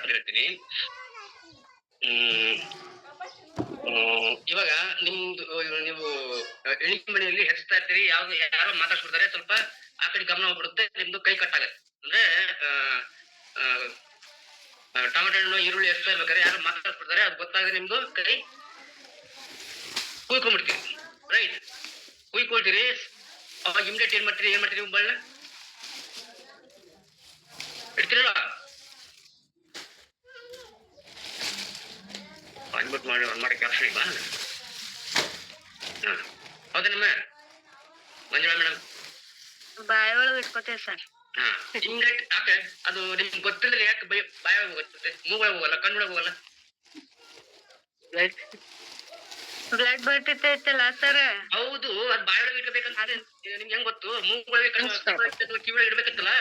ಅಂತ ಹೇಳ್ತೀನಿ. ಹ್ಮ್ ಇವಾಗ ನಿಮ್ದು ನೀವು ಎಣಿಕೆ ಮನೆಯಲ್ಲಿ ಹೆಚ್ತಾ ಇರ್ತೀರಿ, ಯಾರೋ ಮಾತಾಡ್ಸ್ಬಿಡ್ತಾರೆ, ಸ್ವಲ್ಪ ಆ ಕಡೆ ಗಮನ ಹೋಗ್ಬಿಡುತ್ತೆ, ನಿಮ್ದು ಕೈ ಕಟ್ಟಾಗತ್ತೆ. ಅಂದ್ರೆ ಟೊಮೆಟೊ ಹಣ್ಣು ಈರುಳ್ಳಿ ಹೆಚ್ಚ್ತಾ ಇರ್ಬೇಕಾದ್ರೆ ಯಾರೋ ಮಾತಾಡ್ಸ್ಬಿಡ್ತಾರೆ, ಅದು ಗೊತ್ತಾಗದೆ ನಿಮ್ದು ಕೈ ಕುಯ್ಕೊಂಡ್ಬಿಡ್ತೀರಿ. ರೈಟ್, ಕುಯ್ಕೊಳ್ತೀರಿ. ಅವಾಗ ಇಮ್ಡಿಯೇಟ್ ಏನ್ ಮಾಡ್ತೀರಿ ಮೊಬೈಲ್ನ ಇಡ್ತೀರಲ್ಲ, ಅನ್ಬಿಟ್ ಮಾಡಿ ಕೆಲಸ ಇಲ್ಲ. ಹೌದೇನಮ್ಮ ಮಂಜುಳಾ ಮೇಡಮ್? ಬಾಯ ಒಳಗೆ ಇಟ್ಕೋತೇವೆ ಸರ್. ಇಮ್ಡಿಯೇಟ್ ಯಾಕೆ ಅದು ನಿಮ್ಗೆ ಗೊತ್ತಿಲ್ಲ, ಯಾಕೆ ಬಾಯ ಹೋಗುತ್ತೆ, ಮೂಗೊಳಗೆ ಹೋಗಲ್ಲ, ಕಣ್ಣೊಳಗೆ ಹೋಗಲ್ಲ? ಬ್ಲಡ್ ಬರ್ತಿತ್ತಲ್ಲ ಸರ್. ಹೌದು, ಅದ್ ಬಾಯೊಳಗೆ ಇಡ್ಬೇಕಂತ ನಿಮ್ಗೆ ಹೆಂಗ್ ಗೊತ್ತು? ಮೂಗೊಳಗೆ ಕಿವಿಯೊಳಗೆ ಇಡ್ಬೇಕತ್ತಲ್ಲ.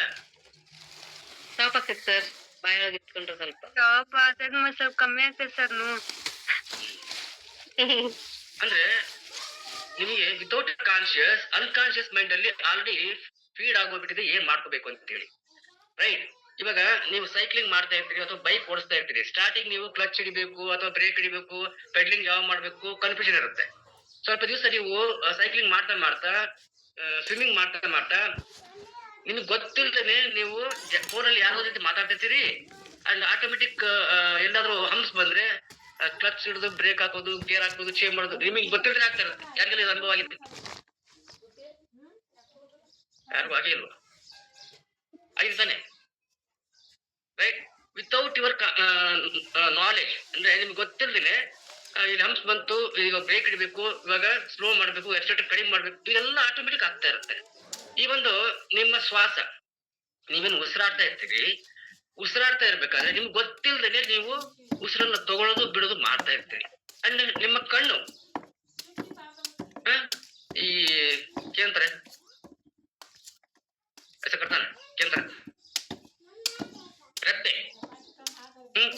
ಸ್ಟಾಪ್ ಆಗ್ತೈತೆ ಸರ್, ಬಾಯೊಳಗೆ ಇಟ್ಕೊಂಡ್ರೆ ಸ್ವಲ್ಪ ಸ್ಟಾಪ್ ಆಗ್ತೈತೆ, ಸ್ವಲ್ಪ ಕಮ್ಮಿ ಆಗ್ತೈತೆ ಸರ್. ಅಂದ್ರೆ ನಿಮಗೆ ವಿತೌಟ್ ಅನ್ಕಾನ್ಶಿಯಸ್ ಮೈಂಡ್ ಅಲ್ಲಿ ಆಲ್ರೆಡಿ ಫೀಡ್ ಆಗೋಗ್ಬಿಟ್ಟಿದೆ ಏನ್ ಮಾಡ್ಕೋಬೇಕು ಅಂತ ಹೇಳಿ. ರೈಟ್, ಇವಾಗ ನೀವು ಸೈಕ್ಲಿಂಗ್ ಮಾಡ್ತಾ ಇರ್ತೀರಿ ಅಥವಾ ಬೈಕ್ ಓಡಿಸ್ತಾ ಇರ್ತೀರಿ. ಸ್ಟಾರ್ಟಿಂಗ್ ನೀವು ಕ್ಲಚ್ ಹಿಡಿಬೇಕು ಅಥವಾ ಬ್ರೇಕ್ ಹಿಡಿಬೇಕು, ಪೆಡ್ಲಿಂಗ್ ಯಾವ ಮಾಡ್ಬೇಕು ಕನ್ಫ್ಯೂಷನ್ ಇರುತ್ತೆ. ಸ್ವಲ್ಪ ದಿವಸ ನೀವು ಸೈಕ್ಲಿಂಗ್ ಮಾಡ್ತಾ ಸ್ವಿಮ್ಮಿಂಗ್ ಮಾಡ್ತಾ ನಿಮ್ಗೆ ಗೊತ್ತಿಲ್ಲದೇನೆ ನೀವು ಫೋನಲ್ಲಿ ಯಾರೋ ಜೊತೆ ಮಾತಾಡ್ತಿರ್ತೀರಿ, ಅಂಡ್ ಆಟೋಮೆಟಿಕ್ ಎಲ್ಲಾದ್ರೂ ಹಂಪ್ಸ್ ಬಂದ್ರೆ ಕ್ಲಚ್ ಹಿಡಿದು ಬ್ರೇಕ್ ಹಾಕೋದು, ಗೇರ್ ಹಾಕೋದು, ಚೇಂಜ್ ಮಾಡೋದು ನಿಮಗೆ ಗೊತ್ತಿಲ್ಲದೆ ಆಗ್ತಾ ಇರುತ್ತೆ. ಯಾರಿಗೆಲ್ಲ ಇದು ಅನುಭವ ಆಗಿತ್ತು? ಯಾರಿಗೂ ಆಗಿಲ್ವಾ? ಆಗಿದೆ ತಾನೆ? ರೈಟ್, ವಿತೌಟ್ ಯುವರ್ ನಾಲೆಜ್, ಅಂದ್ರೆ ನಿಮ್ಗೆ ಗೊತ್ತಿಲ್ಲದೇನೆ ಇಲ್ಲಿ ಹಂಪ್ಸ್ ಬಂತು, ಈಗ ಬ್ರೇಕ್ ಹಿಡಿಬೇಕು, ಇವಾಗ ಸ್ಲೋ ಮಾಡ್ಬೇಕು, ಎಕ್ಸೆಟರ್ ಕಡಿಮೆ ಮಾಡ್ಬೇಕು, ಇದೆಲ್ಲ ಆಟೋಮೆಟಿಕ್ ಆಗ್ತಾ ಇರುತ್ತೆ. ಈ ಒಂದು ನಿಮ್ಮ ಶ್ವಾಸ, ನೀವೇನು ಉಸಿರಾಡ್ತಾ ಇರ್ತೀರಿ, ಉಸಿರಾಡ್ತಾ ಇರ್ಬೇಕಾದ್ರೆ ನಿಮ್ಗೆ ಗೊತ್ತಿಲ್ಲದೇನೆ ನೀವು ಉಸಿರನ್ನ ತಗೊಳ್ಳೋದು ಬಿಡೋದು ಮಾಡ್ತಾ ಇರ್ತೀರಿ. ಅಂಡ್ ನಿಮ್ಮ ಕಣ್ಣು ಈ ಕೇಂತಾರೆ ಕೇಂದ್ರ ರೆಪ್ಪೆ,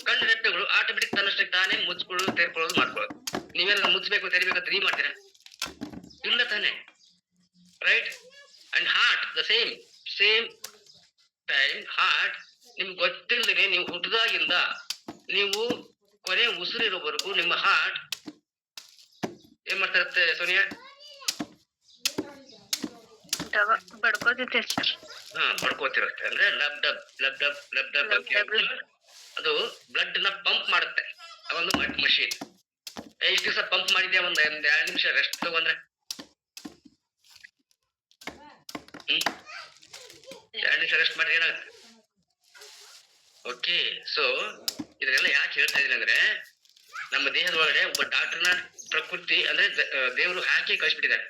ಕಣ್ಣು ರೆಪ್ಪೆಗಳು ಆಟೋಮೆಟಿಕ್ ತನ್ನಷ್ಟಕ್ಕೆ ತಾನೇ ಮುಚ್ಕೊಳ್ಳೋದು, ತೆರ್ಕೊಳ್ಳೋದು, ಮಾಡ್ಕೊಳ್ಳೋದು. ನೀವೆಲ್ಲ ಮುಚ್ಚಬೇಕು, ತೆರಿಬೇಕು ಅಂತ ಮಾಡ್ತೀರಾ? ಇಲ್ಲ ತಾನೆ? Right, and heart the same time. Heart ನಿಮ್ಗೆ ಗೊತ್ತಿಲ್ಲದೆ ನೀವು ಹುಟ್ಟದಾಗಿಂದ ನೀವು ಕೊನೆ ಉಸಿರಿರೋವರೆಗೂ ನಿಮ್ಮ ಹಾರ್ಟ್ ಏನ್ ಮಾಡ್ತಾ ಇರುತ್ತೆ ಸೋನಿಯಾ? ಬಡ್ಕೋತಿರುತ್ತೆ ಸರ್. ಬಡ್ಕೋತಿರುತ್ತೆ. ಅಂದ್ರೆ ಲಬ್ ಡಬ್ ಲಬ್ ಡಬ್ ಲಬ್ ಡಬ್ ಅದು ಬ್ಲಡ್ ನ ಪಂಪ್ ಮಾಡುತ್ತೆ. ಅದೊಂದು ಮಷೀನ್. ಎಷ್ಟು ದಿವಸ ಪಂಪ್ ಮಾಡಿದ್ಯಾ? ಒಂದ್ 2 ನಿಮಿಷ ರೆಸ್ಟ್ ತಗೊಂಡ್ರೆ 2 ನಿಮಿಷ ರೆಸ್ಟ್ ಮಾಡಿದ್ರೆ ಏನಾಗುತ್ತೆ? ಓಕೆ, ಸೊ ಇದನ್ನೆಲ್ಲ ಯಾಕೆ ಹೇಳ್ತಾ ಇದೀನಿ ಅಂದ್ರೆ, ನಮ್ಮ ದೇಹದ ಒಳಗಡೆ ಒಬ್ಬ ಡಾಕ್ಟರ್ನ ಪ್ರಕೃತಿ ಅಂದ್ರೆ ದೇವರು ಹಾಕಿ ಕಳಿಸ್ಬಿಟ್ಟಿದ್ದಾರೆ.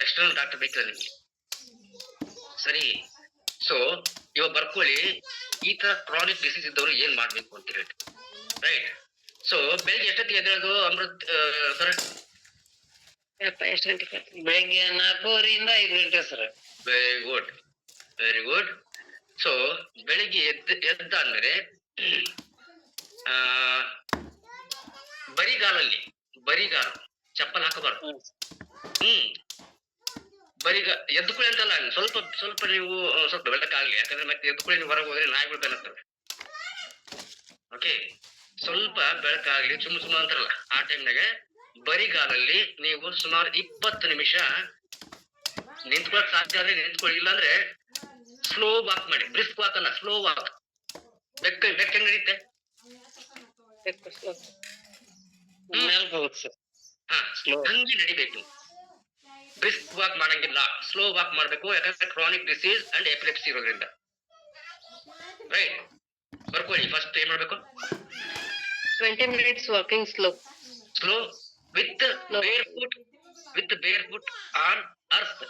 ಎಕ್ಸ್ಟರ್ನಲ್ ಡಾಕ್ಟರ್ ಬೇಕಿಲ್ಲ ನಿಮ್ಗೆ, ಸರಿ? ಸೊ ಇವಾಗ ಬರ್ಕೊಳ್ಳಿ, ಈ ತರ ಕ್ರಾನಿಕ್ ಡಿಸೀಸ್ ಇದ್ದವರು ಏನ್ ಮಾಡ್ಬೇಕು ಅಂತ ಹೇಳಿ. ರೈಟ್, ಸೊ ಬೆಳಿಗ್ಗೆ ಎಷ್ಟೊತ್ತಿಗೆ ಎದ್ದೇಳೋದು ಅಮೃತ್ ಸರ್? ಎಷ್ಟು ಗಂಟೆ? ಬೆಳಿಗ್ಗೆ 4:30 ಇಂದ 5 ಗಂಟೆ ಸರ್. Very good. ಸೊ ಬೆಳಿಗ್ಗೆ ಎದ್ದಾದ್ಮೇಲೆ ಬರಿಗಾಲು ಚಪ್ಪಲ್ ಹಾಕಬಾರ್ದು. ಎದ್ದುಕೊಳ್ಳಿ ಅಂತಲ್ಲ, ಸ್ವಲ್ಪ ನೀವು ಸ್ವಲ್ಪ ಬೆಳಕಾಗ್ಲಿ, ಯಾಕಂದ್ರೆ ಮತ್ತೆ ಎದ್ದುಕೊಳ್ಳಿ ನೀವು ಹೊರಗೆ ಹೋದ್ರೆ ನಾಯಿಗಳು ಬೆನ್ನತ್ತವೆ. ಓಕೆ, ಸ್ವಲ್ಪ ಬೆಳಕಾಗ್ಲಿ, ಸುಮ್ಮ ಅಂತಾರಲ್ಲ, ಆ ಟೈಮ್ನಾಗೆ ಬರಿಗಾಲಲ್ಲಿ ನೀವು ಸುಮಾರು 20 ನಿಮಿಷ ನಿಂತ್ಕೊಳಕ್ ಸಾಧ್ಯ ಆದ್ರೆ ನಿಂತ್ಕೊಳ್ಳಿ, ಇಲ್ಲಾಂದ್ರೆ ಸ್ಲೋ ವಾಕ್ ಮಾಡಿ. ಬ್ರಿಸ್ಕ್ ವಾಕ್ ಅಲ್ಲ, ಸ್ಲೋ ವಾಕ್. ಬೆಕ್ಕ ಹೆಂಗ್ ನಡೀತೆ? ಹಂಗೆ ನಡಿಬೇಕು. ಬ್ರಿಸ್ಕ್ ವಾಕ್ ಮಾಡಂಗಿಲ್ಲ, ಸ್ಲೋ ವಾಕ್ ಮಾಡ್ಬೇಕು, ಯಾಕಂದ್ರೆ ಕ್ರಾನಿಕ್ ಡಿಸೀಸ್ ಅಂಡ್ ಎಪಿಲೆಪ್ಸಿ ಇರೋದ್ರಿಂದ. ರೈಟ್, ಬರ್ಕೊಳ್ಳಿ. ಫಸ್ಟ್ ಏನ್ ಮಾಡ್ಬೇಕು? 20 minutes walking slow with bare foot on earth.